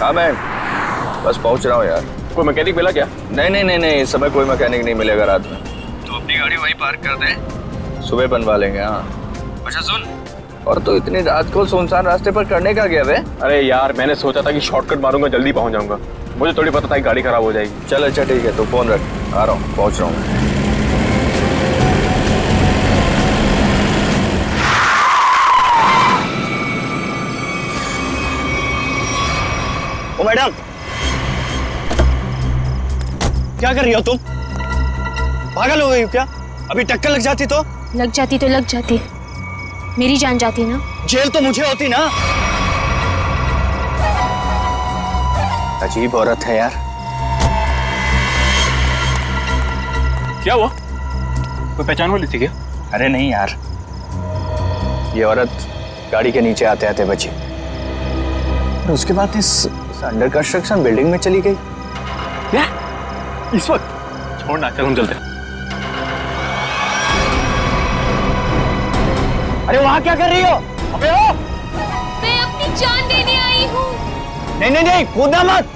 हाँ मैं बस पहुंच रहा हूँ यार। कोई मैकेनिक मिला क्या? नहीं, इस समय कोई मैकेनिक नहीं मिलेगा रात में, तो अपनी गाड़ी वहीं पार्क कर दे, सुबह बनवा लेंगे। हाँ अच्छा सुन, और तो इतनी रात को सुनसान रास्ते पर करने का गया वे? अरे यार मैंने सोचा था कि शॉर्टकट मारूंगा, जल्दी पहुंच जाऊंगा। मुझे थोड़ी पता था कि गाड़ी खराब हो जाएगी। चल अच्छा ठीक है, तो फोन रख, आ रहा हूँ, पहुंच रहा हूँ। ओ मैडम, क्या कर रही हो तुम? पागल हो गई हो क्या? अभी टक्कर लग जाती तो? लग जाती, मेरी जान जाती ना। जेल तो मुझे होती ना। अजीब औरत है यार। क्या हुआ? कोई पहचान वाली थी क्या? अरे नहीं यार, ये औरत गाड़ी के नीचे आते आते बची, और उसके बाद इस अंडर कंस्ट्रक्शन बिल्डिंग में चली गई। क्या? इस वक्त? छोड़ना, चल हम चलते हैं। अरे वहां क्या कर रही हो? अबे ओ! मैं अपनी जान देने आई हूँ। नहीं, कूदना मत।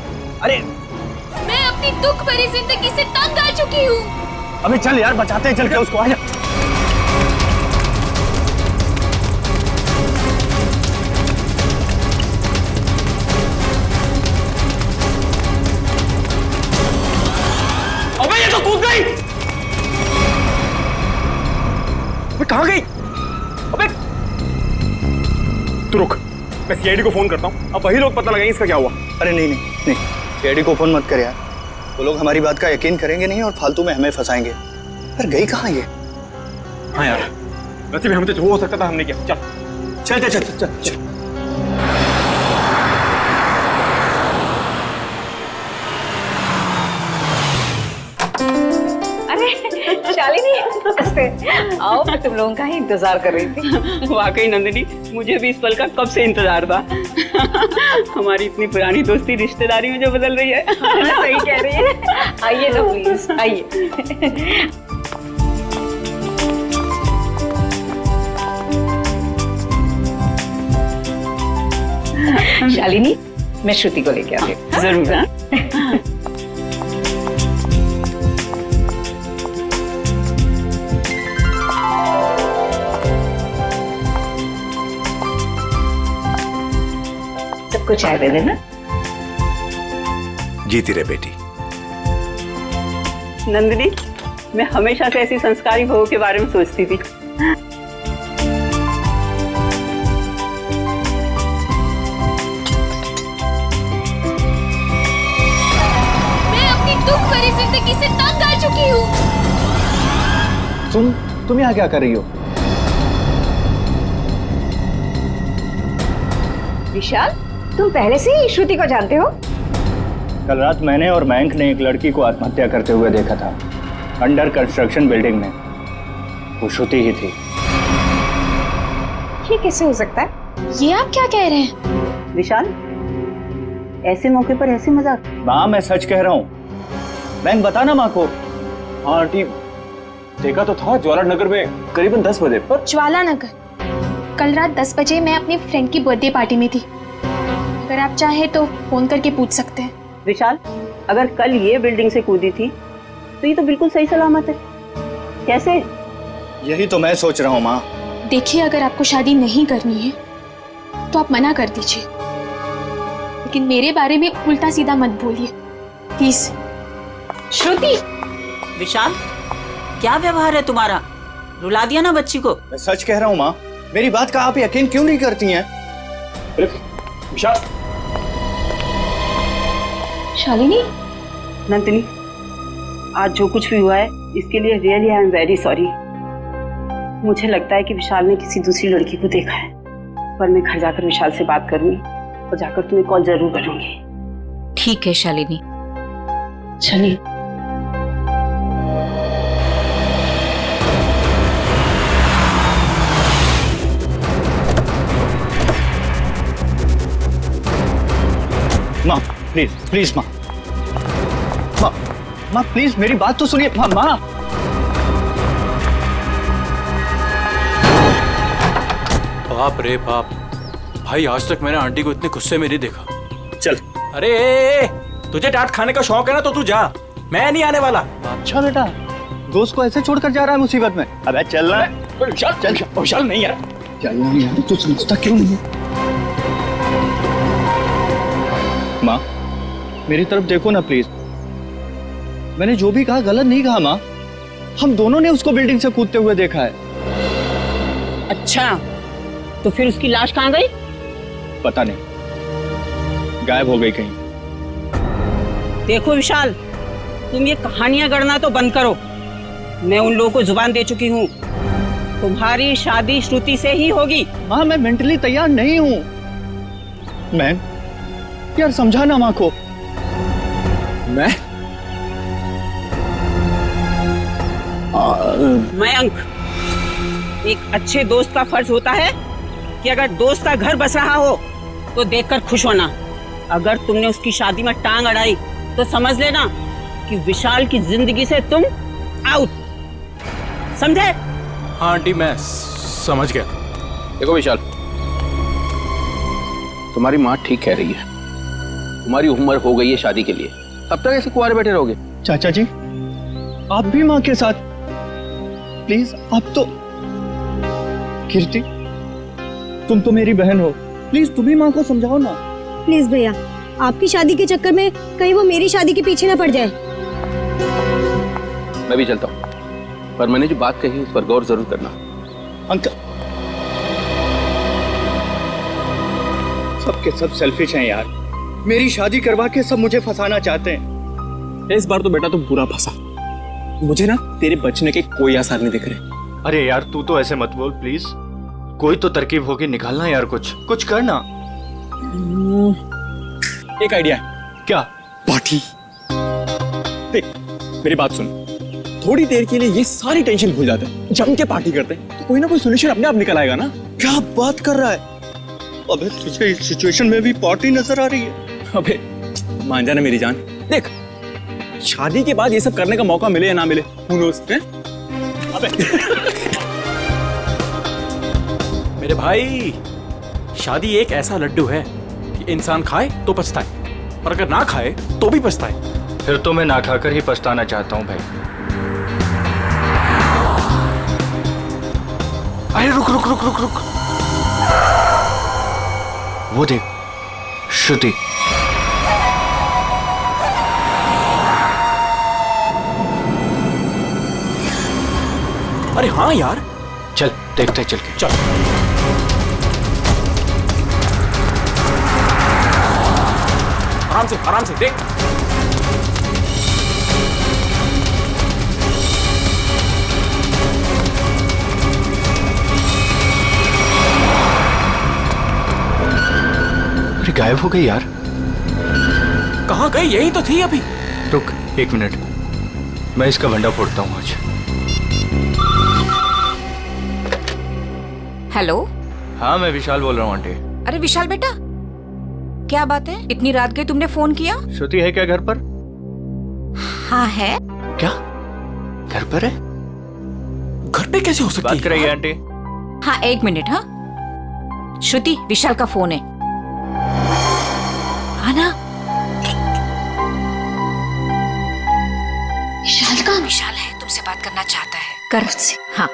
अरे मैं अपनी दुख भरी जिंदगी से तंग आ चुकी हूँ। अबे चल यार, बचाते हैं, चल के उसको। आजा। अबे ये तो कूद गई। अबे कहाँ गई? अबे तू रुक, मैं सीआईडी को फोन करता हूँ, अब वही लोग पता लगाएंगे इसका क्या हुआ। अरे नहीं, सीआईडी को फोन मत कर यार, वो लोग हमारी बात का यकीन करेंगे नहीं और फालतू में हमें फंसाएंगे। पर गई कहाँ ये? हाँ यार, वैसे भी हमसे जो हो सकता था हमने किया। चल। शालिनी, नमस्ते। आओ, मैं तुम लोगों का ही इंतजार कर रही थी। वाकई नंदिनी, मुझे भी इस पल का कब से इंतजार था। हमारी इतनी पुरानी दोस्ती रिश्तेदारी में जो बदल रही है। सही कह रही है। आइए ना प्लीज, आइए। शालिनी, मैं श्रुति को लेके आती हूँ। जरूर। हाँ? सबको चाय दे देना। जीती रहे बेटी। नंदिनी, मैं हमेशा से ऐसी संस्कारी बहू के बारे में सोचती थी। मैं अपनी दुख भरी जिंदगी से तंग आ चुकी हूँ। तुम यहाँ क्या कर रही हो? विशाल, तुम पहले से ही श्रुति को जानते हो? कल रात मैंने और मयंक ने एक लड़की को आत्महत्या करते हुए देखा था, अंडर कंस्ट्रक्शन बिल्डिंग में। वो श्रुति ही थी। ये कैसे हो सकता है? ये आप क्या कह रहे हैं? विशाल, ऐसे मौके पर ऐसे मजाक? माँ, मैं सच कह रहा हूँ। मयंक, बता ना माँ को। हाँ आंटी, देखा तो था ज्वाला नगर में करीबन 10 बजे पर। ज्वाला नगर? कल रात 10 बजे मैं अपनी फ्रेंड की बर्थडे पार्टी में थी। अगर आप चाहे तो फोन करके पूछ सकते हैं। विशाल, अगर कल ये बिल्डिंग से कूदी थी तो ये तो बिल्कुल सही सलामत है। कैसे? यही तो मैं सोच रहा हूँ माँ। देखिए, अगर आपको शादी नहीं करनी है तो आप मना कर दीजिए, लेकिन मेरे बारे में उल्टा सीधा मत बोलिए प्लीज। श्रुति! विशाल, क्या व्यवहार है तुम्हारा? रुला दिया ना बच्ची को। मैं सच कह रहा हूँ माँ, मेरी बात का आप यकीन क्यों नहीं करती हैं? विशाल। शालिनी, नंदिनी, आज जो कुछ भी हुआ है इसके लिए really I am very sorry. मुझे लगता है कि विशाल ने किसी दूसरी लड़की को देखा है, पर मैं घर जाकर विशाल से बात करूंगी और जाकर तुम्हें कॉल जरूर करूंगी। ठीक है शालिनी। चलिए। माँ प्लीज माँ, माँ प्लीज मेरी बात तो सुनिए। माँ बाप रे बाप, भाई आज तक मैंने आंटी को इतने गुस्से में नहीं देखा। चल अरे तुझे डांट खाने का शौक है ना तो तू जा, मैं नहीं आने वाला। अच्छा बेटा, दोस्त को ऐसे छोड़कर जा रहा है मुसीबत में। अबे चल रहा है, चल विशाल नहीं यार, चलना नहीं यार, तू समझता क्यों नहीं है? माँ मेरी तरफ देखो ना प्लीज, मैंने जो भी कहा गलत नहीं कहा माँ, हम दोनों ने उसको बिल्डिंग से कूदते हुए देखा है। अच्छा, तो फिर उसकी लाश कहाँ गई? पता नहीं, गायब हो गई कहीं। देखो विशाल, तुम ये कहानियां गढ़ना तो बंद करो। मैं उन लोगों को जुबान दे चुकी हूँ, तुम्हारी शादी श्रुति से ही होगी। माँ मैं मेंटली तैयार नहीं हूँ। मैं यार समझाना माँ को। मयंक, एक अच्छे दोस्त का फर्ज होता है कि अगर दोस्त का घर बस रहा हो तो देखकर खुश होना। अगर तुमने उसकी शादी में टांग अड़ाई तो समझ लेना कि विशाल की जिंदगी से तुम आउट, समझे? हाँ आंटी मैं समझ गया। देखो विशाल, तुम्हारी माँ ठीक कह रही है, तुम्हारी उम्र हो गई है शादी के लिए, तब तक ऐसे कुंवारे बैठे रहोगे? चाचा जी आप भी माँ के साथ प्लीज। आप तो कीर्ति, तुम तो मेरी बहन हो, प्लीज तुम भी माँ को समझाओ ना। प्लीज भैया, आपकी शादी के चक्कर में कहीं वो मेरी शादी के पीछे ना पड़ जाए। मैं भी चलता हूँ, पर मैंने जो बात कही उस पर गौर जरूर करना। अंकल सबके सब सेल्फिश हैं यार, मेरी शादी करवा के सब मुझे फंसाना चाहते हैं। इस बार तो बेटा तुम पूरा फंसा, मुझे ना तेरे बचने के कोई आसार नहीं दिख रहे। अरे यार तू तो ऐसे मत बोल प्लीज, कोई तो तरकीब होगी, निकालना यार, कुछ करना। एक आइडिया है। क्या? पार्टी। देख मेरी बात सुन, थोड़ी देर के लिए ये सारी टेंशन भूल जाते हैं, जम के पार्टी करते हैं तो कोई ना कोई सोल्यूशन अपने आप निकल आएगा ना। क्या बात कर रहा है? अबे तुझे इस सिचुएशन में भी पार्टी नजर आ रही है? अबे मान जाना मेरी जान, देख शादी के बाद ये सब करने का मौका मिले या ना मिले, who knows, हैं? अबे मेरे भाई, शादी एक ऐसा लड्डू है कि इंसान खाए तो पछताए, और अगर ना खाए तो भी पछताए। फिर तो मैं ना खाकर ही पछताना चाहता हूँ भाई। अरे रुक रुक रुक रुक रुक, वो देख श्रुति। अरे हाँ यार, चल देखते चल के। चल आराम से देख। अरे गायब हो गई यार। कहाँ गई? यही तो थी अभी। रुक 1 मिनट, मैं इसका भंडा फोड़ता हूँ आज। हेलो। हाँ मैं विशाल बोल रहा हूँ आंटी। अरे विशाल बेटा, क्या बात है, इतनी रात गई तुमने फोन किया? श्रुति है क्या घर पर? हाँ है। क्या घर पर है? घर पे कैसे हो सकती है? बात कराइए आंटी। हाँ 1 मिनट। हाँ श्रुति, विशाल का फोन है। हाँ ना, विशाल है, तुमसे बात करना चाहता है, कर उससे। हाँ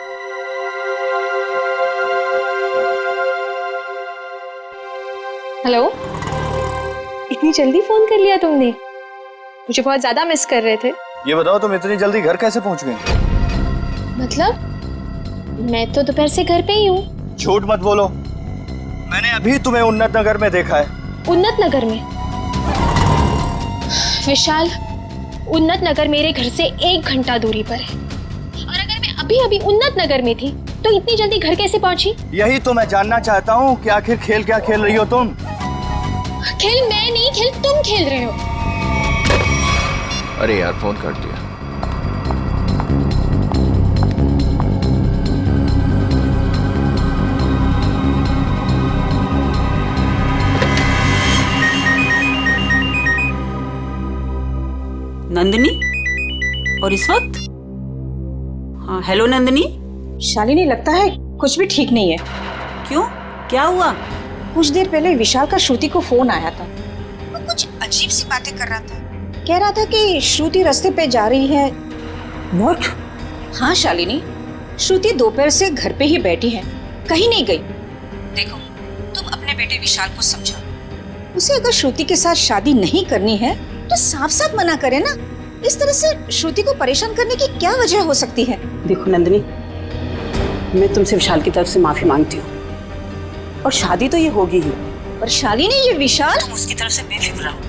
हेलो, इतनी जल्दी फोन कर लिया तुमने? मुझे बहुत ज्यादा मिस कर रहे थे। ये बताओ तुम इतनी जल्दी घर कैसे पहुंच गई? मतलब मैं तो दोपहर से घर पे ही हूँ। झूठ मत बोलो, मैंने अभी तुम्हें उन्नत नगर में देखा है। उन्नत नगर में? विशाल, उन्नत नगर मेरे घर से 1 घंटा दूरी पर है, और अगर मैं अभी अभी उन्नत नगर में थी तो इतनी जल्दी घर कैसे पहुंची? यही तो मैं जानना चाहता हूँ कि आखिर खेल क्या खेल रही हो तुम? खेल मैं नहीं, खेल तुम खेल रहे हो। अरे यार फोन कर दिया। नंदिनी, और इस वक्त? हाँ हेलो नंदिनी। शालिनी, लगता है कुछ भी ठीक नहीं है। क्यों, क्या हुआ? कुछ देर पहले विशाल का श्रुति को फोन आया था, वो कुछ अजीब सी बातें कर रहा था। कह रहा था कि श्रुति रास्ते पे जा रही है। व्हाट? हाँ शालिनी, श्रुति दोपहर से घर पे ही बैठी है, कहीं नहीं गई। देखो, तुम अपने बेटे विशाल को समझाओ। उसे अगर श्रुति के साथ शादी नहीं करनी है तो साफ साफ मना करे ना। इस तरह से श्रुति को परेशान करने की क्या वजह हो सकती है? देखो नंदिनी, मैं तुमसे विशाल की तरफ से माफी मांगती हूँ, और शादी तो ये होगी ही। पर शालिनी, ये विशाल, तुम उसकी तरफ से बेफिक्र रहो।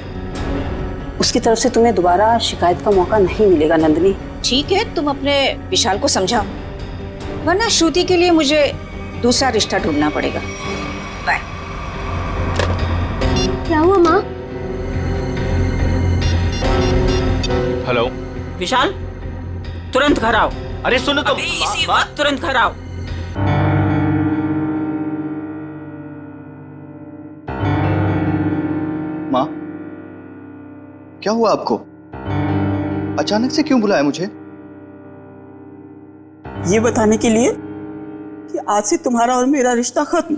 उसकी तरफ से तुम्हें दोबारा शिकायत का मौका नहीं मिलेगा नंदिनी। ठीक है, तुम अपने विशाल को समझाओ, वरना श्रुति के लिए मुझे दूसरा रिश्ता ढूंढना पड़ेगा। बाय। क्या हुआ माँ? हेलो। विशाल, तुरंत घर आओ। अरे सुनो तो। अभी इसी वक्त तुरंत घर आओ। माँ, क्या हुआ आपको? अचानक से क्यों बुलाया मुझे? ये बताने के लिए कि आज से तुम्हारा और मेरा रिश्ता खत्म।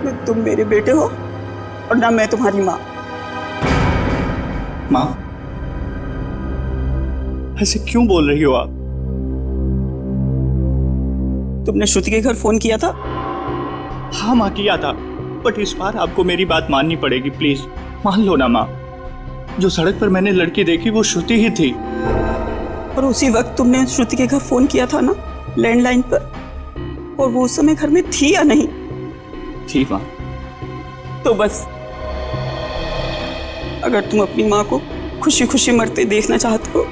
न तुम मेरे बेटे हो और ना मैं तुम्हारी माँ। माँ, ऐसे क्यों बोल रही हो आप? तुमने श्रुति के घर फोन किया था? हाँ माँ, किया था, बट इस बार आपको मेरी बात माननी पड़ेगी, प्लीज मान लो ना माँ। जो सड़क पर मैंने लड़की देखी वो श्रुति ही थी। और उसी वक्त तुमने श्रुति के घर फोन किया था ना, लैंडलाइन पर, और वो उस समय घर में थी या नहीं? थी माँ। तो बस, अगर तुम अपनी माँ को खुशी खुशी मरते देखना चाहते हो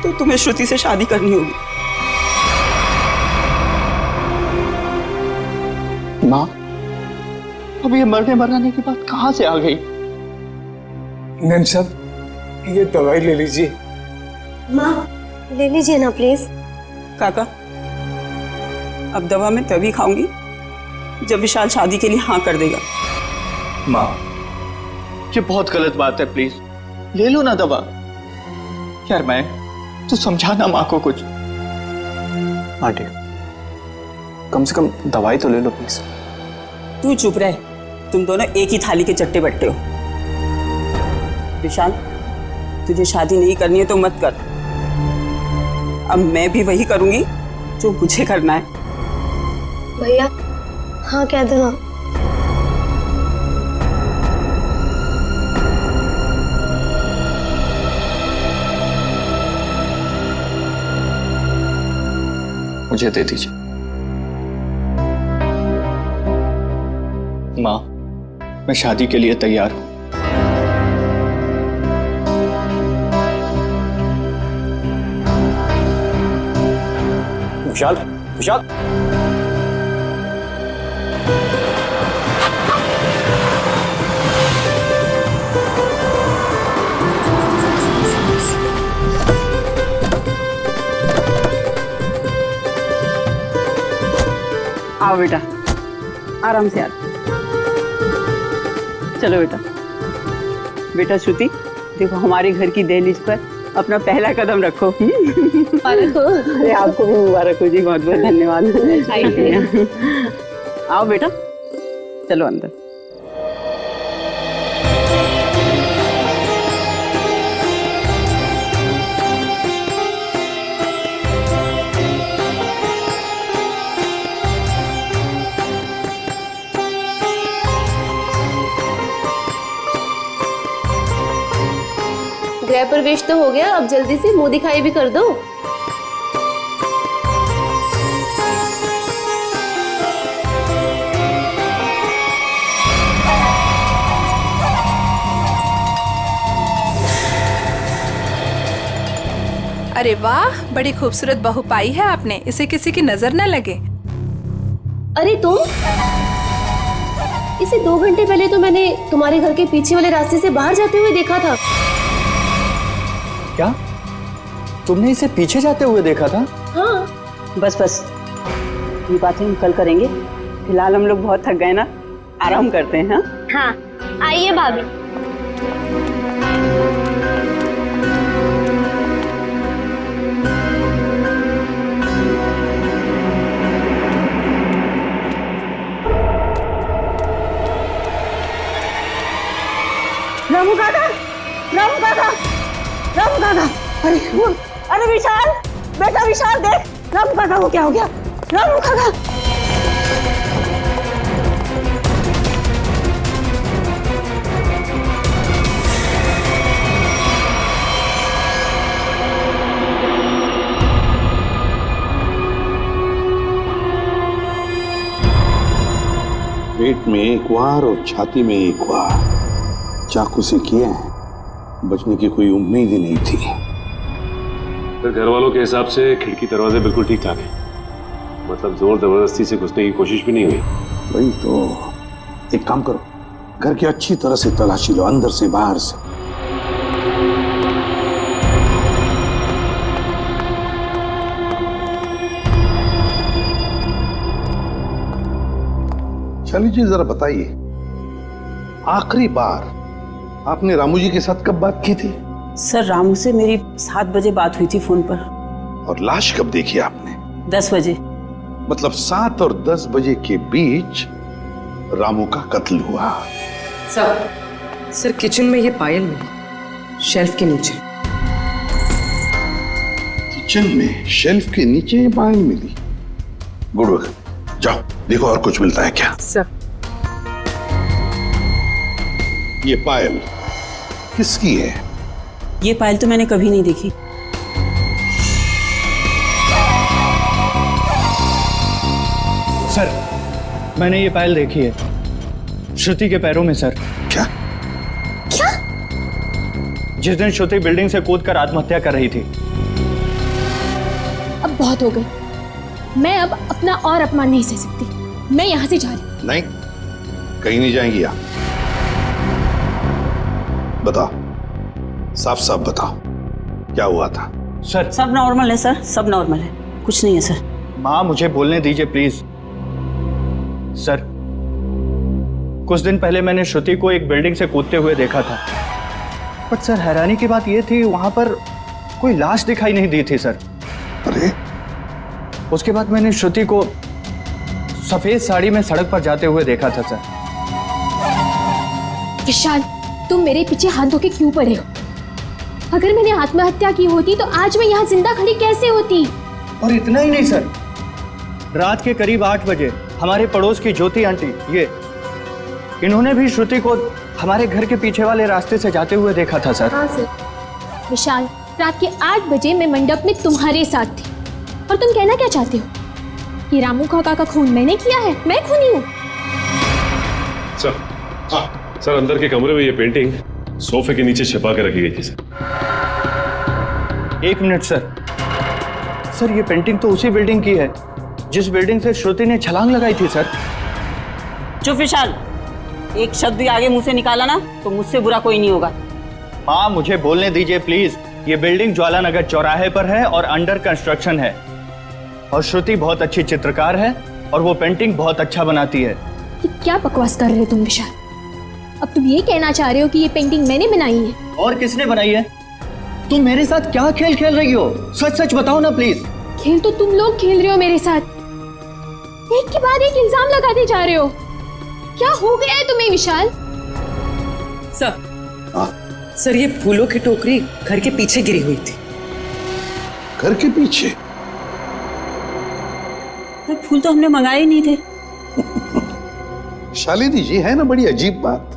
तो तुम्हें श्रुति से शादी करनी होगी। माँ, अब ये मरने मराने की बात कहाँ से आ गई? नैन साहब, ये दवाई ले लीजिए। माँ, ले लीजिए ना प्लीज। काका, अब दवा मैं तभी खाऊंगी जब विशाल शादी के लिए हाँ कर देगा। माँ, ये बहुत गलत बात है, प्लीज ले लो ना दवा। यार मैं, तू समझाना माँ को कुछ। आंटी, कम से कम दवाई तो ले लो प्लीज। तू चुप रह, तुम दोनों एक ही थाली के चट्टे बट्टे हो। विशाल, तुझे शादी नहीं करनी है तो मत कर। अब मैं भी वही करूंगी जो मुझे करना है। भैया, हाँ कह दो ना। मुझे दे दीजिए। माँ, मैं शादी के लिए तैयार हूं। विशाल, विशाल, आओ बेटा, आराम से आ। चलो बेटा। बेटा श्रुति, देखो हमारे घर की दहलीज पर अपना पहला कदम रखो। अरे आपको भी मुबारक हो जी, बहुत बहुत धन्यवाद। आओ बेटा, चलो अंदर। गृह प्रवेश तो हो गया, अब जल्दी से मुंह दिखाई भी कर दो। अरे वाह, बड़ी खूबसूरत बहू पाई है आपने, इसे किसी की नजर न लगे। अरे तुम, इसे 2 घंटे पहले तो मैंने तुम्हारे घर के पीछे वाले रास्ते से बाहर जाते हुए देखा था। क्या तुमने इसे पीछे जाते हुए देखा था? हाँ। बस बस, ये बातें हम कल करेंगे। फिलहाल हम लोग बहुत थक गए ना, आराम करते हैं। हाँ हाँ, आइए भाभी। राम अरे विशाल, बेटा विशाल देख, रामू काका को क्या हो गया? रामू काका। पेट में एक वार और छाती में एक वार चाकू से किए हैं। बचने की कोई उम्मीद ही नहीं थी। फिर घर वालों के हिसाब से खिड़की दरवाजे बिल्कुल ठीक ठाक है, मतलब जोर जबरदस्ती से घुसने की कोशिश भी नहीं हुई। वही तो, एक काम करो, घर की अच्छी तरह से तलाशी लो, अंदर से बाहर से। शाली जी जरा बताइए, आखिरी बार आपने रामू जी के साथ कब बात की थी? सर रामू से मेरी 7 बजे बात हुई थी फोन पर। और लाश कब देखी आपने? 10 बजे। मतलब 7 और 10 बजे के बीच रामू का कत्ल हुआ। सर किचन में ये पायल मिली, शेल्फ के नीचे। किचन में शेल्फ के नीचे ये पायल मिली? गुड वर्क, जाओ देखो और कुछ मिलता है क्या। सर ये पायल किसकी है? ये पायल तो मैंने कभी नहीं देखी। सर मैंने ये पायल देखी है, श्रुति के पैरों में सर। क्या? क्या? जिस दिन श्रुति बिल्डिंग से कूदकर आत्महत्या कर रही थी। अब बहुत हो गई, मैं अब अपना और अपमान नहीं सह सकती। मैं यहाँ से जा रही हूँ। नहीं, कहीं नहीं जाएंगी आप। बताओ, साफ साफ बताओ, क्या हुआ था? सर सब नॉर्मल है सर, सब नॉर्मल है, कुछ नहीं है सर। माँ मुझे बोलने दीजिए प्लीज। सर कुछ दिन पहले मैंने श्रुति को एक बिल्डिंग से कूदते हुए देखा था, बट सर हैरानी की बात यह थी वहां पर कोई लाश दिखाई नहीं दी थी सर। अरे उसके बाद मैंने श्रुति को सफेद साड़ी में सड़क पर जाते हुए देखा था सर। विशाल, तुम मेरे पीछे हाथ धो के क्यों पड़े हो? अगर मैंने आत्महत्या की होती तो आज मैं यहाँ जिंदा खड़ी कैसे होती? और इतना ही नहीं सर, रात के करीब 8 बजे हमारे पड़ोस की ज्योति आंटी, इन्होंने भी श्रुति को हमारे घर के पीछे वाले रास्ते से जाते हुए देखा था सर। हाँ सर। विशाल, रात के 8 बजे मैं मंडप में तुम्हारे साथ थी, और तुम कहना क्या चाहते हो कि रामू काका का खून मैंने किया है? मैं खूनी हूँ? सर अंदर के कमरे में ये पेंटिंग सोफे के नीचे छिपा के रखी गई थी सर। 1 minute sir. सर ये पेंटिंग तो उसी बिल्डिंग की है जिस बिल्डिंग से श्रुति ने छलांग लगाई थी सर। चुप विशाल, एक शब्द भी आगे मुंह से निकाला ना तो मुझसे बुरा कोई नहीं होगा। माँ मुझे बोलने दीजिए प्लीज। ये बिल्डिंग ज्वाला नगर चौराहे पर है और अंडर कंस्ट्रक्शन है, और श्रुति बहुत अच्छी चित्रकार है और वो पेंटिंग बहुत अच्छा बनाती है। कि क्या बकवास कर रहे हो तुम विशाल? अब तुम ये कहना चाह रहे हो कि ये पेंटिंग मैंने बनाई है? और किसने बनाई है? तुम मेरे साथ क्या खेल खेल रही हो? सच सच बताओ ना प्लीज। खेल तो तुम लोग खेल रहे हो मेरे साथ, एक के बाद एक इल्जाम लगाते जा रहे हो। क्या हो गया है तुम्हें विशाल? सर ये फूलों की टोकरी घर के पीछे गिरी हुई थी। घर के पीछे? फूल तो हमने मंगाए ही नहीं थे। शालिनी जी, है ना बड़ी अजीब बात।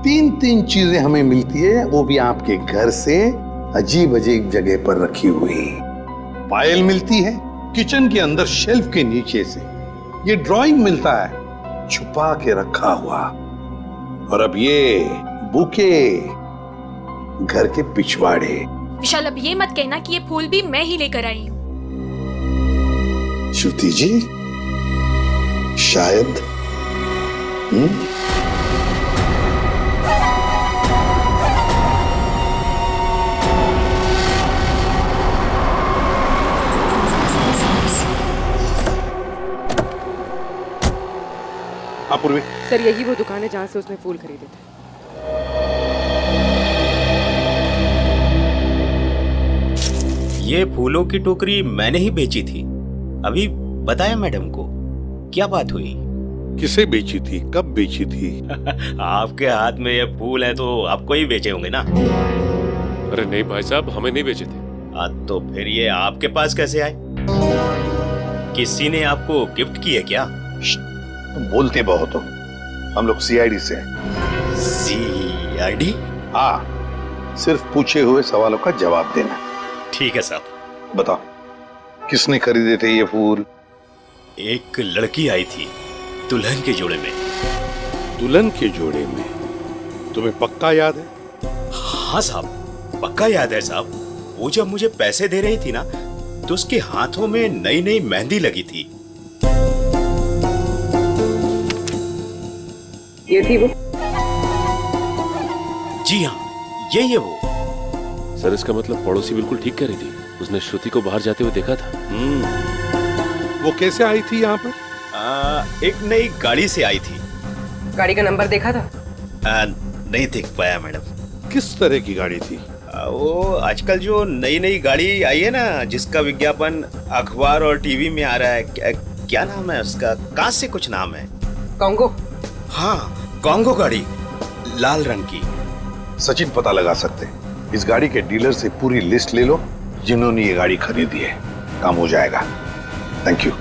3 चीजें हमें मिलती है, वो भी आपके घर से अजीब अजीब जगह पर रखी हुई। पायल मिलती है किचन के अंदर शेल्फ के नीचे से, ये ड्राइंग मिलता है छुपा के रखा हुआ, और अब ये बुके घर के पिछवाड़े। विशाल, अब ये मत कहना कि ये फूल भी मैं ही लेकर आई हूँ। श्रुति जी, शायद पूर्वी। सर यही वो दुकान है जहाँ से उसने फूल खरीदे थे। ये फूलों की टोकरी मैंने ही बेची थी। अभी बताया मैडम को, क्या बात हुई? किसे बेची थी, कब बेची थी? आपके हाथ में ये फूल है तो आपको ही बेचे होंगे ना। अरे नहीं भाई साहब, हमें नहीं बेचे थे। तो फिर ये आपके पास कैसे आए? किसी ने आपको गिफ्ट किए क्या? तुम बोलते बहुत हो। हम लोग सीआईडी से हैं। सीआईडी? हाँ, सिर्फ पूछे हुए सवालों का जवाब देना। ठीक है साहब। बताओ, किसने खरीदे थे ये फूल? एक लड़की आई थी दुल्हन के जोड़े में। दुल्हन के जोड़े में? तुम्हें पक्का याद है? हाँ साहब, पक्का याद है साहब। वो जब मुझे पैसे दे रही थी ना, तो उसके हाथों में नई नई मेहंदी लगी थी। ये थी वो? जी हाँ, यही है वो। सर इसका मतलब पड़ोसी बिल्कुल ठीक कह रही थी। उसने श्रुति को बाहर जाते हुए देखा था। वो कैसे आई थी यहाँ पर? एक नई गाड़ी से आई थी। गाड़ी का नंबर देखा था? नहीं देख पाया मैडम। किस तरह की गाड़ी थी? वो आजकल जो नई नई गाड़ी आई है ना, जिसका विज्ञापन अखबार और टीवी में आ रहा है, क्या नाम है उसका? कांच से कुछ नाम है। कॉन्गो? हाँ, कॉन्गो गाड़ी, लाल रंग की। सचिन पता लगा सकते हैं। इस गाड़ी के डीलर से पूरी लिस्ट ले लो जिन्होंने ये गाड़ी खरीदी है। काम हो जाएगा। Thank you.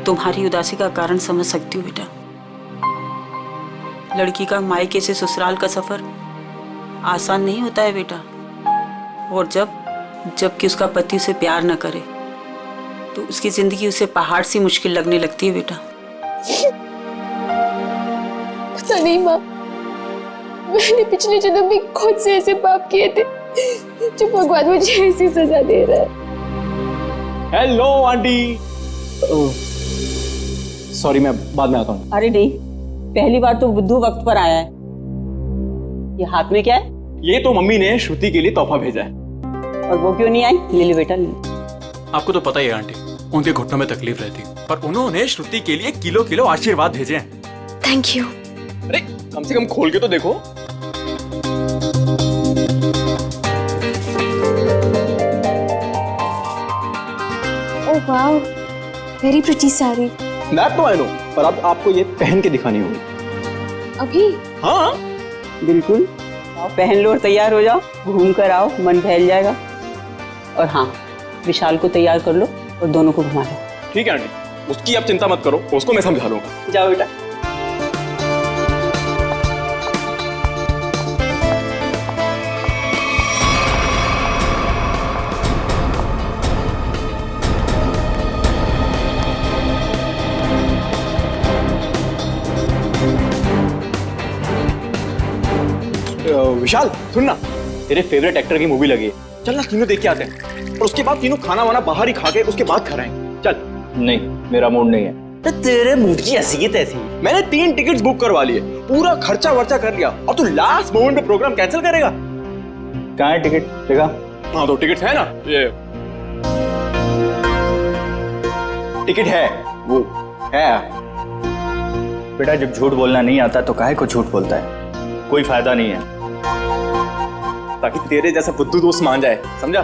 तुम्हारी उदासी का कारण समझ सकती हूँ बेटा। लड़की का मायके से ससुराल का सफर आसान नहीं होता है बेटा। और जबकि उसका पति उसे प्यार न करे, तो उसकी जिंदगी उसे पहाड़ सी मुश्किल लगने लगती है बेटा। पता नहीं माँ, मैंने पिछले जन्म में खुद से ऐसे पाप किए थे जो भगवान मुझे ऐसी सजा दे रहा है। Hello aunty. सॉरी, मैं बाद में आता हूँ। अरे नहीं, पहली बार तो बुद्धू वक्त पर आया है। ये हाथ में क्या है? ये तो मम्मी ने श्रुति के लिए तोहफा भेजा है। और वो क्यों नहीं आई? ले लो बेटा, ले लो। आपको तो पता ही है आंटी, उनके घुटनों में तकलीफ रहती, पर उन्होंने श्रुति के लिए किलो किलो आशीर्वाद भेजे हैं। Thank you. अरे कम से कम खोल के तो देखो। Oh wow, very pretty sari. मैं तो आई नो, पर अब आपको ये पहन के दिखानी होगी। अभी? हाँ बिल्कुल। आओ, पहन लो और तैयार हो जाओ। घूम कर आओ, मन बहल जाएगा। और हाँ, विशाल को तैयार कर लो और दोनों को घुमा लो। ठीक है आंटी, उसकी आप चिंता मत करो, उसको मैं समझा लूंगा। जाओ बेटा। विशाल सुन ना, तेरे फेवरेट एक्टर की मूवी लगी है, चल ना तीनों देख के आते हैं। और उसके बाद तीनों खाना वाना बाहर ही खा के उसके बाद खाएंगे। चल। नहीं, मेरा मूड नहीं है। तो तेरे मूड की हैसियत ऐसी। मैंने 3 टिकट्स बुक करवा लिए, पूरा खर्चा वर्चा कर लिया, और तू लास्ट मोमेंट पे प्रोग्राम कैंसिल करेगा? कहाँ है टिकट? देखा? हाँ, 2 टिकट है ना, ये टिकट है, वो है। बेटा, जब झूठ बोलना नहीं आता तो काहे को झूठ बोलता है? कोई फायदा नहीं है, ताकि तेरे जैसा बुद्धू दोस्त मान जाए, समझा?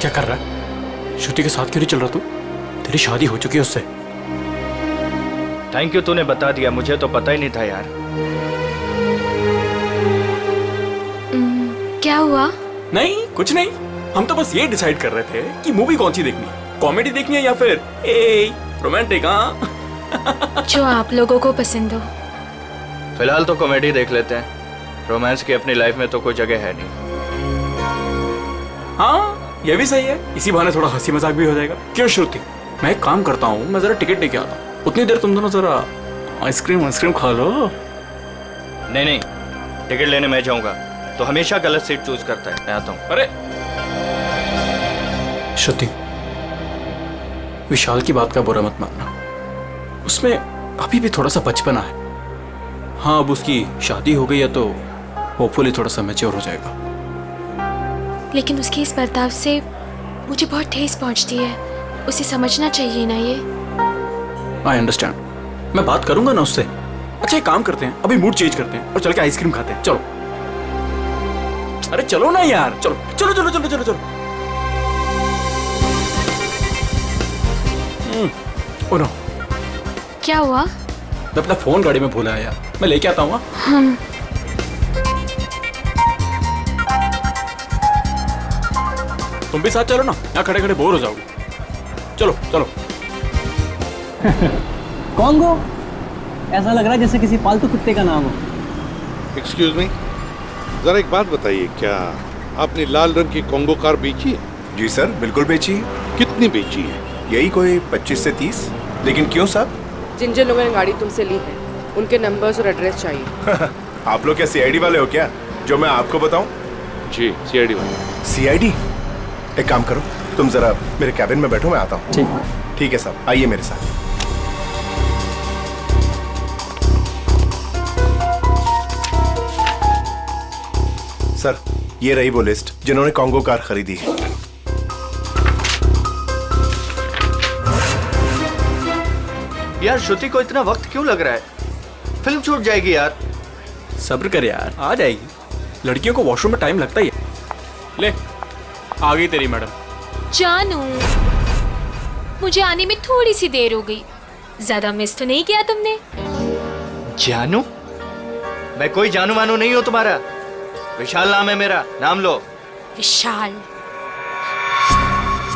क्या कर रहा है? श्रुति के साथ क्यों नहीं चल रहा तू? तेरी शादी हो चुकी है उससे। थैंक यू, तूने बता दिया, मुझे तो पता ही नहीं था यार। क्या हुआ? नहीं, कुछ नहीं। हम तो बस ये डिसाइड कर रहे थे कि मूवी कौन सी देखनी है, कॉमेडी देखनी है या फिर रोमांटिक। हाँ जो आप लोगों को पसंद हो। फिलहाल तो कॉमेडी देख लेते हैं, रोमांस की अपनी लाइफ में तो कोई जगह है नहीं। हाँ, ये भी सही है, इसी बहाने थोड़ा हंसी मजाक भी हो जाएगा। क्यों श्रुति, मैं एक काम करता हूँ, मैं जरा टिकट लेके आता हूँ, उतनी देर तुम दोनों जरा आइसक्रीम खा लो। नहीं, टिकट लेने मैं जाऊंगा तो हमेशा गलत सीट चूज करता है। मैं आता हूँ। अरे श्रुति, विशाल की बात का बुरा मत मानना, उसमें अभी भी थोड़ा सा बचपना है। हाँ, अब उसकी शादी हो गई है तो होपफुली थोड़ा सा मैच्योर हो जाएगा। लेकिन उसके इस बर्ताव से मुझे बहुत ठेस पहुंचती है, उसे समझना चाहिए ना ये। आई अंडरस्टैंड, मैं बात करूंगा ना उससे। अच्छा एक काम करते हैं, अभी मूड चेंज करते हैं और चल के आइसक्रीम खाते हैं। चलो अरे चलो ना यार, चलो चलो चलो चलो चलो चलो। ओ नो, क्या हुआ? मैं अपना फोन गाड़ी में भूला आया, मैं लेके आता हूँ। हाँ। तुम भी साथ चलो ना, यहाँ खड़े खड़े बोर हो जाओगे। चलो चलो। कॉन्गो, ऐसा लग रहा है जैसे किसी पालतू कुत्ते का नाम हो। एक्सक्यूज मी, जरा एक बात बताइए, क्या आपने लाल रंग की कॉन्गो कार बेची है? जी सर, बिल्कुल बेची है। कितनी बेची है? यही कोई 25 से 30। लेकिन क्यों साहब? जिन जिन लोगों ने गाड़ी तुमसे ली है उनके नंबर्स और एड्रेस चाहिए। आप लोग क्या सीआईडी वाले हो क्या, जो मैं आपको बताऊं? जी सीआईडी वाले। सीआईडी? एक काम करो, तुम जरा मेरे कैबिन में बैठो, मैं आता हूँ। ठीक है साहब, आइए मेरे साथ। सर, ये रही वो लिस्ट जिन्होंने कॉन्गो कार खरीदी है। यार श्रुति को इतना वक्त क्यों लग रहा है? फिल्म छूट जाएगी यार। सब्र कर यार, आ जाएगी। लड़कियों को वॉशरूम में टाइम लगता ही है। ले, आ गई तेरी मैडम। जानू, मुझे आने में थोड़ी सी देर हो गई। ज्यादा मिस तो नहीं किया तुमने? जानू? मैं कोई जानू मानू नहीं हूं तुम्हारा। विशाल नाम है मेरा, नाम लो। विशाल?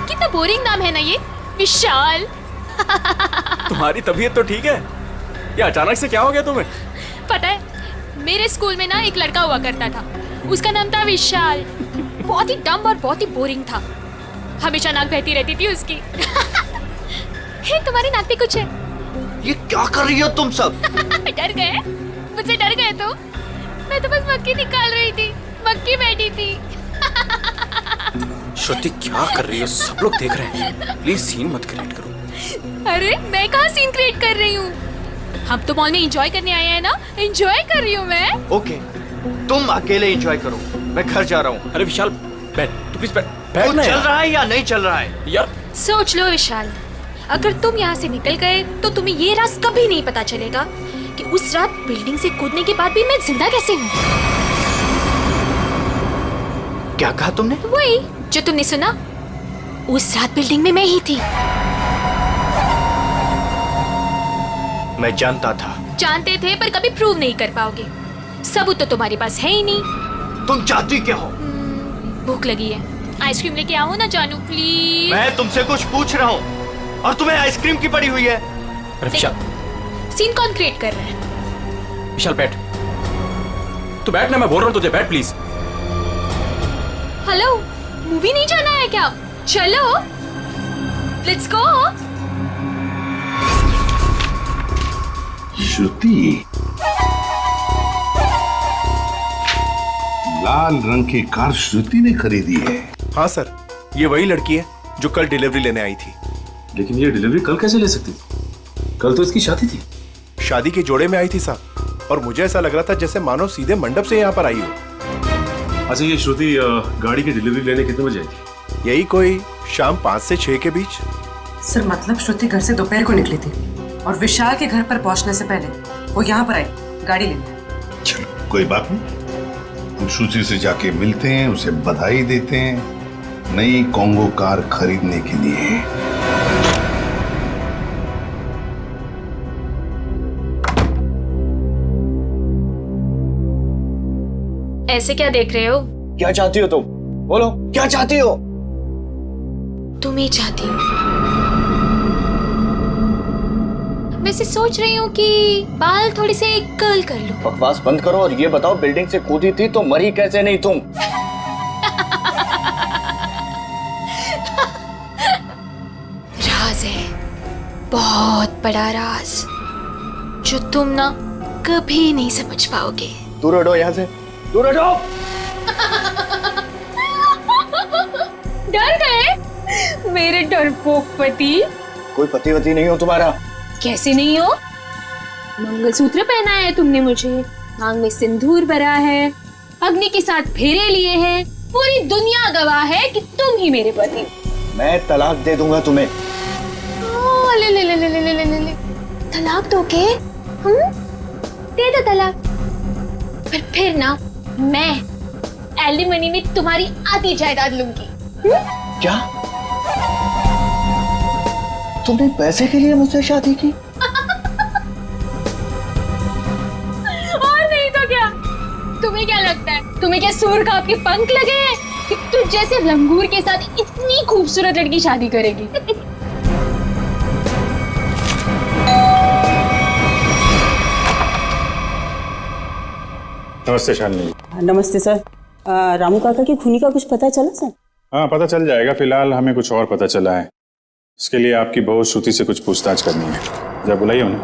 कितना बोरिंग नाम है ना ये, विशाल। तुम्हारी तबीयत तो ठीक है? ये अचानक से क्या हो गया तुम्हें? पता है, मेरे स्कूल में ना एक लड़का हुआ करता था, उसका नाम था विशाल। बहुत ही डम और बहुत ही बोरिंग था, हमेशा नाक बहती रहती थी उसकी। हे, तुम्हारी नाक पे कुछ है? ये क्या कर रही हो तुम सब? डर गए? मुझसे डर गए तो? मैं तो बस मक्खी निकाल रही थी, मक्खी बैठी थी। श्रुति क्या कर रही है, सब लोग देख रहे हैं। प्लीज सीन मत क्रिएट करो। अरे मैं कहाँ सीन क्रिएट कर रही हूँ, हम तो मॉल में एंजॉय करने आए हैं ना, एंजॉय कर रही हूँ मैं। ओके, तुम अकेले एंजॉय करो, मैं घर जा रहा हूँ। अरे विशाल बैठ, तू प्लीज बैठ। चल रहा है या नहीं चल रहा है यार? सोच लो विशाल, अगर तुम यहाँ से निकल गए तो तुम्हें ये राज कभी नहीं पता चलेगा कि उस रात बिल्डिंग से कूदने के बाद भी मैं जिंदा कैसे हूँ। क्या कहा तुमने? वही जो तुमने सुना, उस रात बिल्डिंग में मैं ही थी। मैं जानता था। जानते थे पर कभी प्रूव नहीं कर पाओगे, सबूत तो तुम्हारे पास है ही नहीं। तुम चाहती क्या हो? भूख लगी है, आइसक्रीम लेके आओ ना जानू प्लीज। मैं तुमसे कुछ पूछ रहा हूँ और तुम्हें आइसक्रीम की पड़ी हुई है। अरे विशाल, सीन कौन क्रिएट कर रहा है? विशाल बैठ, तू बैठ ना, मैं बोल रहा हूँ तुझे, बैठ प्लीज। हेलो, मूवी नहीं जाना है क्या? चलो लेट्स गो। श्रुति, लाल रंग की कार श्रुति ने खरीदी है? हाँ सर, ये वही लड़की है जो कल डिलीवरी लेने आई थी। लेकिन ये डिलीवरी कल कैसे ले सकती थी? कल तो इसकी शादी थी। शादी के जोड़े में आई थी साहब, और मुझे ऐसा लग रहा था जैसे मानो सीधे मंडप से यहाँ पर आई हो। अच्छा, ये श्रुति गाड़ी की डिलीवरी लेने कितने बजे आई थी? यही कोई शाम 5 से 6 के बीच। सर मतलब श्रुति घर से दोपहर को निकली थी और विशाल के घर पर पहुंचने से पहले वो यहाँ पर आई गाड़ी लेने। चलो कोई बात नहीं, हम श्रुति से जाके मिलते हैं, उसे बधाई देते हैं नई कॉन्गो कार खरीदने के लिए। ऐसे क्या देख रहे हो? क्या चाहती हो तुम? बोलो, क्या चाहती हो? तुम ही चाहती हो। वैसे सोच रही हूँ कि बाल थोड़ी से कर्ल कर लो। बकवास बंद करो और ये बताओ, बिल्डिंग से कूदी थी तो मरी कैसे नहीं तुम? राज है, बहुत बड़ा राज, जो तुम ना कभी नहीं समझ पाओगे। दूर हटो यहाँ से, दूर हटो। डर गए मेरे डरपोक पति? कोई पति वती नहीं हो तुम्हारा। कैसे नहीं हो? मंगलसूत्र पहना है तुमने मुझे, मांग में सिंदूर भरा है, अग्नि के साथ फेरे लिए हैं, पूरी दुनिया गवाह है कि तुम ही मेरे पति हो। मैं तलाक दे दूंगा तुम्हें। ले ले ले ले ले ले ले ले। तलाक दोगे? दे दो तलाक। पर फिर ना मैं एलिमनी में तुम्हारी आधी जायदाद लूंगी। क्या? तुमने पैसे के लिए मुझसे शादी की? और नहीं तो क्या? तुम्हें क्या लगता है? तुम्हें क्या सूर का आपके पंख लगे हैं कि तुझ जैसे लंगूर के साथ इतनी खूबसूरत लड़की शादी करेगी? नमस्ते शालिनी। नमस्ते सर। रामू काका की खूनी का कुछ पता चला सर? हाँ, पता चल जाएगा। फिलहाल हमें कुछ और पता चला है। इसके लिए आपकी बहू श्रुति से कुछ पूछताछ करनी है। जब बुलाइए उन्हें।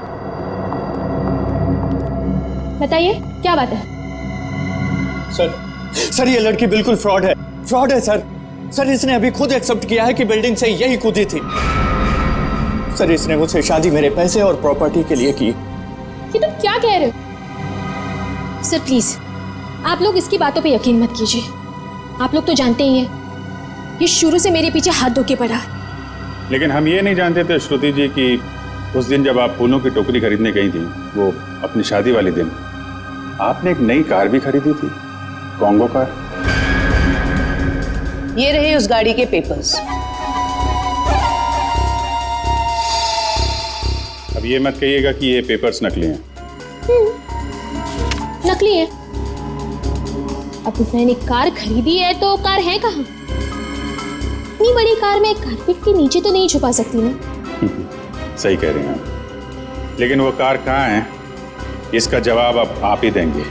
बताइए क्या बात है? सर ये लड़की बिल्कुल फ्रॉड है सर। सर इसने अभी खुद एक्सेप्ट किया है कि बिल्डिंग से यही कूदी थी। सर इसने मुझसे शादी मेरे पैसे और प्रॉपर्टी के लिए की। ये तुम क्या कह रहे हो? सर प्लीज आप लोग इसकी बातों पे यकीन मत कीजिए। आप लोग तो जानते ही हैं ये शुरू से मेरे पीछे हाथ धो के पड़ा है। लेकिन हम ये नहीं जानते थे श्रुति जी कि उस दिन जब आप फूलों की टोकरी खरीदने गई थी, वो अपनी शादी वाले दिन, आपने एक नई कार भी खरीदी थी, कॉन्गो कार। ये रहे उस गाड़ी के पेपर्स। अब ये मत कहिएगा कि ये पेपर्स नकली हैं। नकली है? अब मैंने कार खरीदी है तो कार है कहाँ? इतनी बड़ी कार में कारपेट के नीचे तो नहीं छुपा सकती ना। सही कह रहे हैं आप। लेकिन वो कार कहाँ है, इसका जवाब अब आप ही देंगे।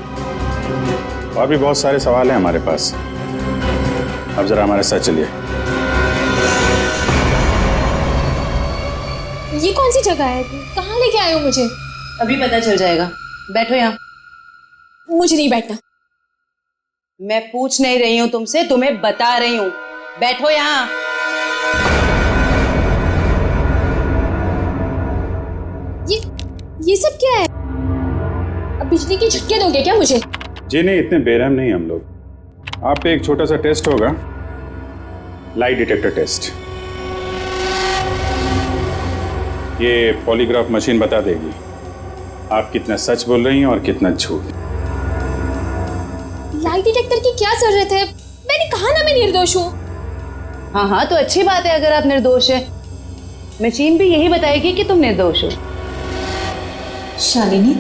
और भी बहुत सारे सवाल हैं हमारे पास। अब जरा हमारे साथ चलिए। ये कौन सी जगह है? कहाँ लेके आए हो मुझे? अभी पता चल जाएगा। बैठो यहाँ। मुझे नहीं बैठना। मैं पूछ नहीं रही हूँ तुमसे, तुम्हें बता रही हूँ। बैठो यहाँ। ये सब क्या है? अब बिजली के झटके दोगे क्या मुझे? जी नहीं, इतने बेरहम नहीं हम लोग। आप पे एक छोटा सा टेस्ट होगा, लाइट डिटेक्टर टेस्ट। ये पॉलीग्राफ मशीन बता देगी आप कितना सच बोल रही हैं और कितना झूठ। लाइट डिटेक्टर की क्या जरूरत है? मैंने कहा ना मैं निर्दोष हूँ। हाँ तो अच्छी बात है अगर आप निर्दोष है। मशीन भी यही बताएगी कि तुम निर्दोष हो। शालिनी,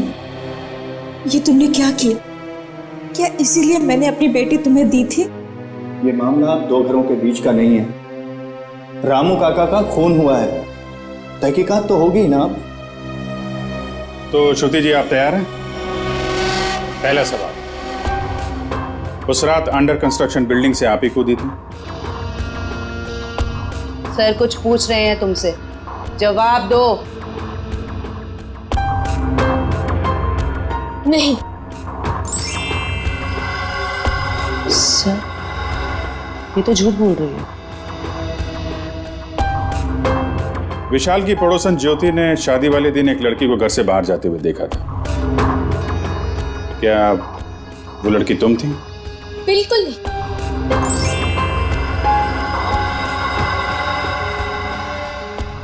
ये तुमने क्या किया? क्या इसीलिए मैंने अपनी बेटी तुम्हें दी थी? ये मामला दो घरों के बीच का नहीं है। रामू काका का खून हुआ है, तहकीकात तो होगी ना। तो श्रुति जी, आप तैयार हैं? पहला सवाल, उस रात अंडर कंस्ट्रक्शन बिल्डिंग से आप ही कूदी थी? सर कुछ पूछ रहे हैं तुमसे, जवाब दो। नहीं। सर ये तो झूठ बोल रही है। विशाल की पड़ोसन ज्योति ने शादी वाले दिन एक लड़की को घर से बाहर जाते हुए देखा था। क्या वो लड़की तुम थी? बिल्कुल नहीं।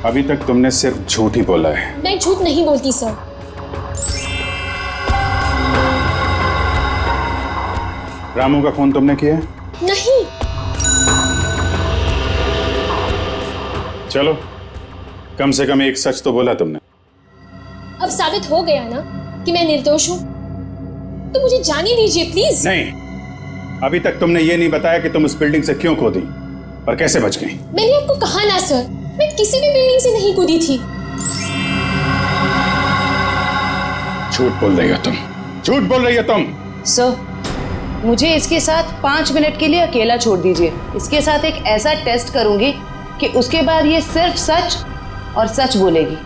अभी तक तुमने सिर्फ झूठ ही बोला है। मैं झूठ नहीं बोलती सर। रामू का खून तुमने किया? नहीं। चलो, कम से कम एक सच तो बोला तुमने। अब साबित हो गया ना कि मैं निर्दोष हूँ, तो मुझे जाने दीजिए प्लीज। नहीं, अभी तक तुमने ये नहीं बताया कि तुम उस बिल्डिंग से क्यों कूदी और कैसे बच गई। मैंने आपको कहा ना सर, मैं किसी भी बिल्डिंग से नहीं कूदी थी। झूठ बोल रही हो तुम, झूठ बोल रही हो तुम। सर मुझे इसके साथ 5 मिनट के लिए अकेला छोड़ दीजिए। इसके साथ एक ऐसा टेस्ट करूंगी कि उसके बाद ये सिर्फ सच और सच बोलेगी।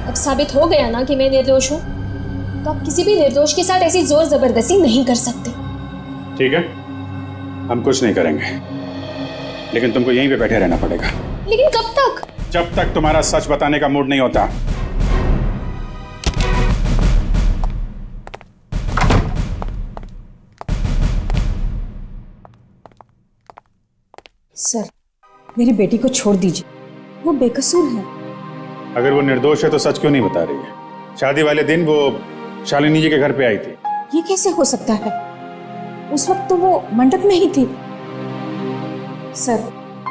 अब साबित हो गया ना कि मैं निर्दोष हूँ, तो आप किसी भी निर्दोष के साथ ऐसी जोर जबरदस्ती नहीं कर सकते। ठीक है, हम कुछ नहीं करेंगे, लेकिन तुमको यहीं पे बैठे रहना पड़ेगा। लेकिन कब तक? जब तक तुम्हारा सच बताने का मूड नहीं होता। सर मेरी बेटी को छोड़ दीजिए, वो बेकसूर है। अगर वो निर्दोष है तो सच क्यों नहीं बता रही है? शादी वाले दिन वो शालिनी जी के घर पे आई थी। ये कैसे हो सकता है? उस वक्त तो वो मंडप में ही थी। सर,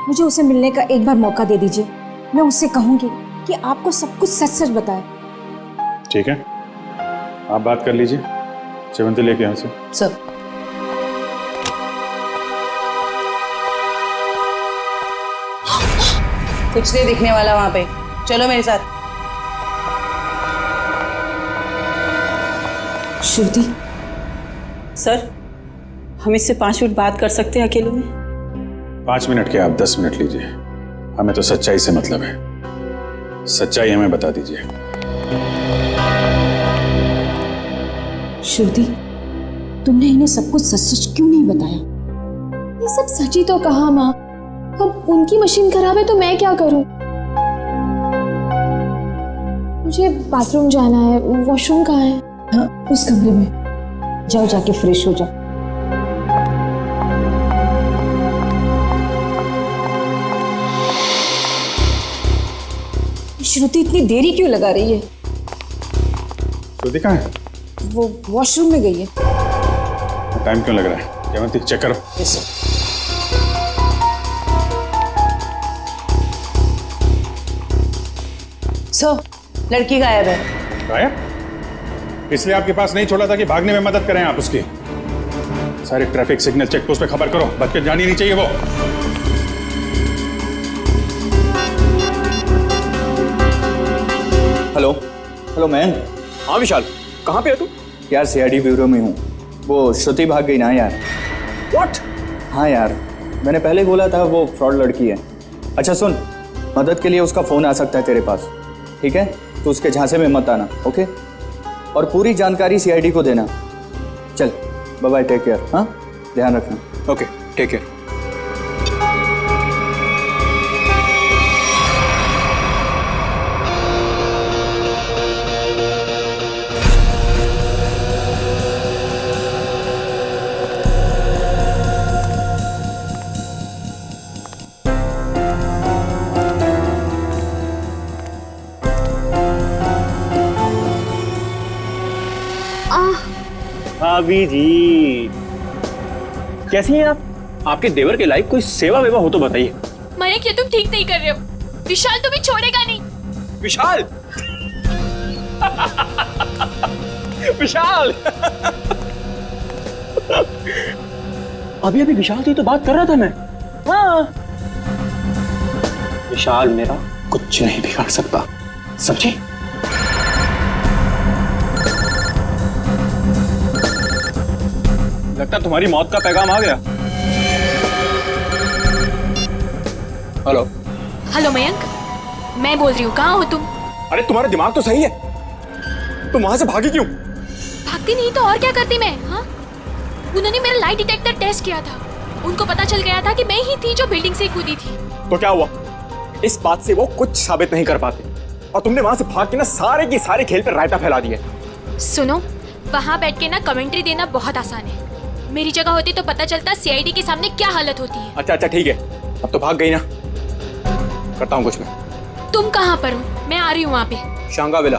मुझे उसे मिलने का एक बार मौका दे दीजिए। मैं उससे कहूंगी कि आपको सब कुछ सच सच बताए। ठीक है, आप बात कर लीजिए। सेवंती लेके यहाँ से। सर। कुछ नहीं दिखने वाला वहां पे, चलो मेरे साथ। श्रुति सर, हम इससे 5 मिनट बात कर सकते हैं अकेले में? 5 मिनट के आप 10 मिनट लीजिए, हमें तो सच्चाई से मतलब है। सच्चाई हमें बता दीजिए। श्रुति, तुमने इन्हें सब कुछ सच सच क्यों नहीं बताया? ये सब सच ही तो कहा माँ। अब उनकी मशीन खराब है तो मैं क्या करूं? मुझे बाथरूम जाना है। वॉशरूम कहाँ है? हाँ, उस कमरे में जाओ, जाके फ्रेश हो जाओ। श्रुति इतनी देरी क्यों लगा रही है? श्रुति कहाँ है? वो वॉशरूम में गई है। टाइम क्यों लग रहा है? सेवंती चेक करो। Yes sir. लड़की गायब है। गायब? इसलिए आपके पास नहीं छोड़ा था कि भागने में मदद करें आप उसकी। सारे ट्रैफिक सिग्नल चेक पोस्ट पे खबर करो, बच के जानी नहीं चाहिए वो। Hello hello man. हाँ विशाल, कहाँ पे है तू? यार सीआईडी ब्यूरो में हूँ। वो श्रुति भाग गई ना यार। व्हाट? हाँ यार, मैंने पहले बोला था वो फ्रॉड लड़की है। अच्छा सुन, मदद के लिए उसका फ़ोन आ सकता है तेरे पास, ठीक है? तो उसके झांसे में मत आना, ओके? और पूरी जानकारी सीआईडी को देना। चल बाय बाय, टेक केयर। हाँ, ध्यान रखना। Okay, take care. भाभी जी, कैसी हैं आप? आपके देवर के लायक कोई सेवा वेवा हो तो बताइए। मयंक, ये तुम ठीक नहीं कर रहे हो। विशाल तुम्हें छोड़ेगा नहीं। विशाल विशाल अभी अभी विशाल से तो बात कर रहा था मैं। हाँ, विशाल मेरा कुछ नहीं बिगाड़ सकता, समझे? लगता तुम्हारी मौत का पैगाम आ गया। हेलो हेलो मयंक, मैं बोल रही हूँ, कहाँ हो तुम? अरे तुम्हारा दिमाग तो सही है, तुम वहां से भागी क्यों? भागती नहीं तो और क्या करती मैं? हाँ, उन्होंने मेरा लाइट डिटेक्टर टेस्ट किया था। उनको पता चल गया था कि मैं ही थी जो बिल्डिंग से कूदी थी। तो क्या हुआ? इस बात से वो कुछ साबित नहीं कर पाते और तुमने वहां से भाग के ना सारे के सारे खेल पर रायता फैला दिया। सुनो, वहां बैठ के ना कमेंट्री देना बहुत आसान है। मेरी जगह होती तो पता चलता सीआईडी के सामने क्या हालत होती है। अच्छा ठीक है, अब तो भाग गई ना, करता हूँ कुछ मैं। तुम कहाँ पर हो? मैं आ रही हूँ वहाँ पे। शांगाविला।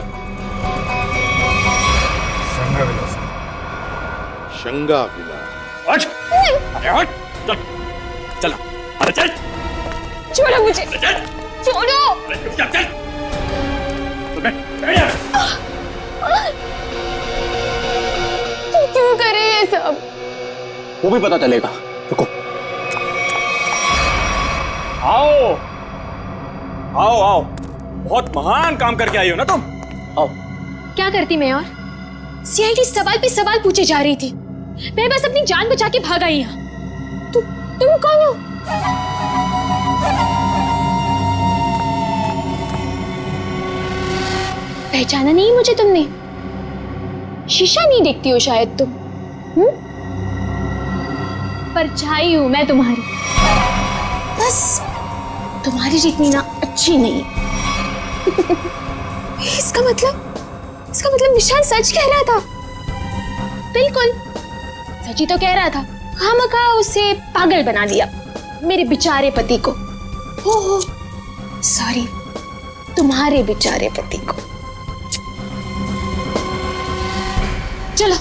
शंगाविला। हट! अरे हट! चल, चल, अरे चल! छोड़ो मुझे! छोड़ो! चल, चल! तुम क्यों कर रहे ये सब? वो भी पता चलेगा, रुको। आओ आओ आओ, बहुत महान काम करके आई हो ना तुम। आओ। क्या करती मैं और? सीआईडी सवाल पे सवाल पूछे जा रही थी। मैं बस अपनी जान बचा के भाग आई यहाँ। तुम कौन हो? पहचाना नहीं मुझे तुमने? शीशा नहीं देखती हो शायद तुम? परछाई हूं मैं तुम्हारी, बस तुम्हारी जितनी ना अच्छी नहीं। इसका मतलब विशाल सच कह रहा था। बिल्कुल सच ही तो कह रहा था। खामखा उसे पागल बना दिया, मेरे बेचारे पति को। हो सॉरी, तुम्हारे बेचारे पति को। चलो।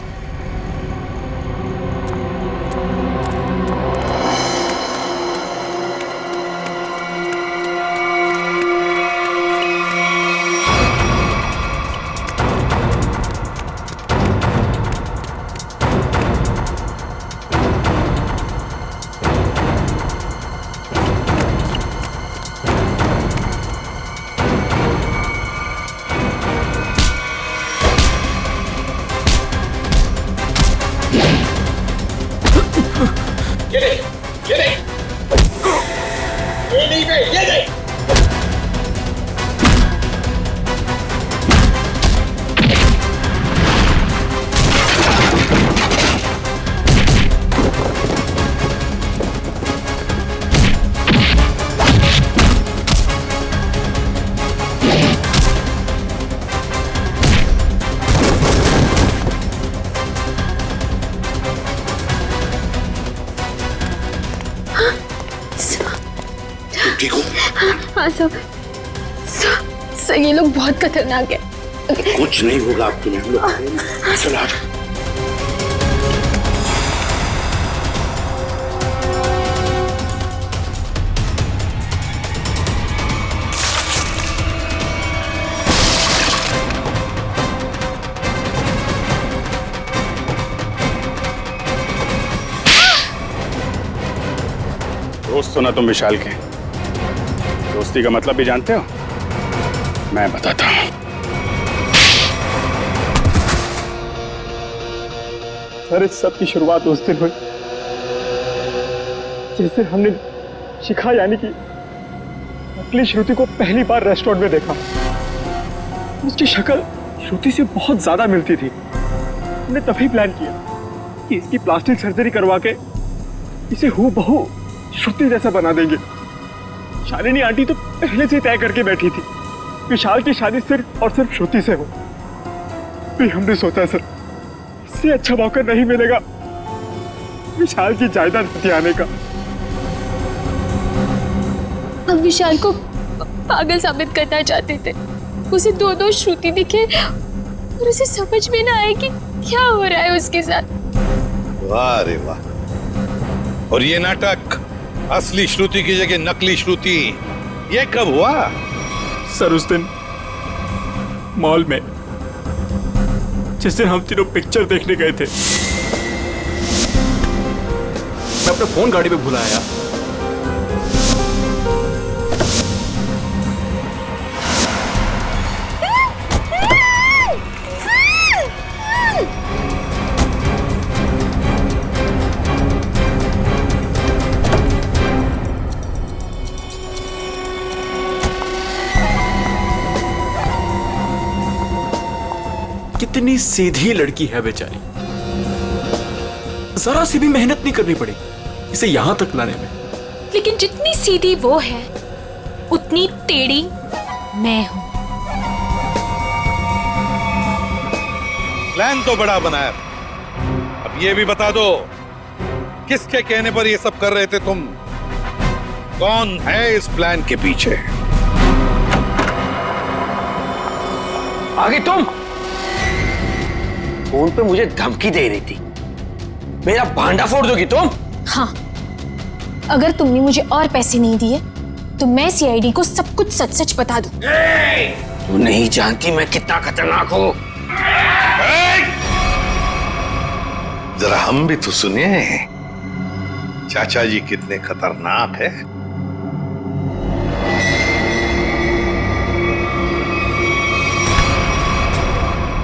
ठीक हो? हाँ सर ये लोग बहुत खतरनाक है। कुछ नहीं होगा आप तुम्हें। चलो आ जाओ। दोस्त हो ना तुम विशाल के? दोस्ती का मतलब भी जानते हो? मैं बताता हूं। सर इस सब की शुरुआत उस दिन हुई जैसे हमने शिखा यानी कि नकली श्रुति को पहली बार रेस्टोरेंट में देखा। उसकी शक्ल श्रुति से बहुत ज्यादा मिलती थी। हमने तभी प्लान किया कि इसकी प्लास्टिक सर्जरी करवा के इसे हूबहू श्रुति जैसा बना देंगे। शालिनी आंटी तो पहले से तय करके बैठी थी विशाल की शादी सिर्फ और सिर्फ श्रुति से हो। फिर हमने सोचा सर इससे अच्छा मौका नहीं मिलेगा विशाल की जायदाद हथियाने का। हम विशाल को पागल साबित करना चाहते थे। उसे दो श्रुति दिखे और उसे समझ में ना आए कि क्या हो रहा है उसके साथ। वाह रे वाह। और ये नाटक असली श्रुति की जगह नकली श्रुति, ये कब हुआ? सर उस दिन मॉल में जिस दिन हम तीनों पिक्चर देखने गए थे। मैं अपना फोन गाड़ी में भूल आया। कितनी सीधी लड़की है बेचारी, जरा सी भी मेहनत नहीं करनी पड़ी इसे यहां तक लाने में। लेकिन जितनी सीधी वो है उतनी टेढ़ी मैं हूं। प्लान तो बड़ा बनाया, अब ये भी बता दो किसके कहने पर ये सब कर रहे थे तुम? कौन है इस प्लान के पीछे? आगे तुम फोन पे मुझे धमकी दे रही थी, मेरा भांडा फोड़ दोगी तुम? हाँ, अगर तुमने मुझे और पैसे नहीं दिए तो मैं सीआईडी को सब कुछ सच सच बता दूं। तू नहीं जानती मैं कितना खतरनाक हूं। जरा हम भी तो सुने चाचा जी कितने खतरनाक है।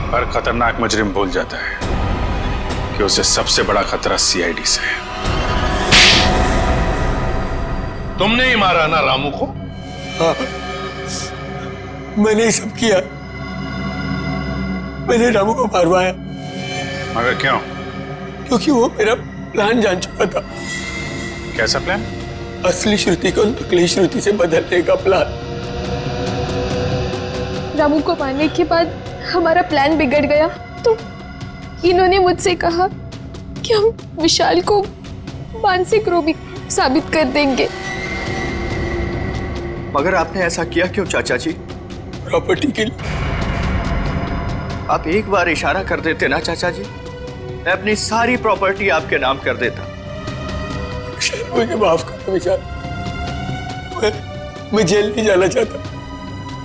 हर खतरनाक मुजरिम भूल जाता है कि उसे सबसे बड़ा खतरा सीआईडी से है। तुमने ही मारा ना रामू को? हाँ, मैंने सब किया। मैंने रामू को मारवाया। मगर क्यों? क्योंकि वो मेरा प्लान जान चुका था। कैसा प्लान? असली श्रुति को नकली श्रुति से बदलने का प्लान। रामू को मारने के बाद हमारा प्लान बिगड़ गया तो इन्होंने मुझसे कहा कि हम विशाल को मानसिक रोगी साबित कर देंगे। मगर आपने ऐसा किया क्यों चाचा जी? प्रॉपर्टी के लिए। आप एक बार इशारा कर देते ना चाचा जी, मैं अपनी सारी प्रॉपर्टी आपके नाम कर देता। मुझे माफ करो विशाल, मैं जेल नहीं जाना चाहता,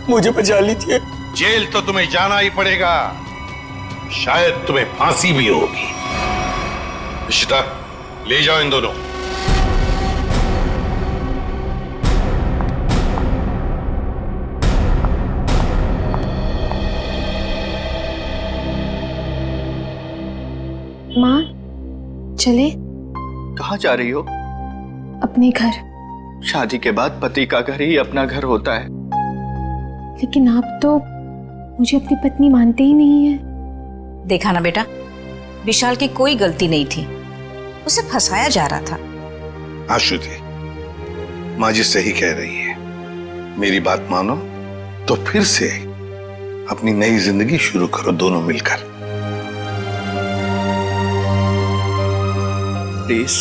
मुझे बचा लीजिए। जेल तो तुम्हें जाना ही पड़ेगा, शायद तुम्हें फांसी भी होगी। इशिता, ले जाओ इन दोनों। माँ चले? कहाँ जा रही हो? अपने घर। शादी के बाद पति का घर ही अपना घर होता है। लेकिन आप तो मुझे अपनी पत्नी मानते ही नहीं है। देखा ना बेटा, विशाल की कोई गलती नहीं थी, उसे फंसाया जा रहा था। हाँ श्रुति, माँ जी सही कह रही है। मेरी बात मानो तो फिर से अपनी नई जिंदगी शुरू करो दोनों मिलकर। प्लीज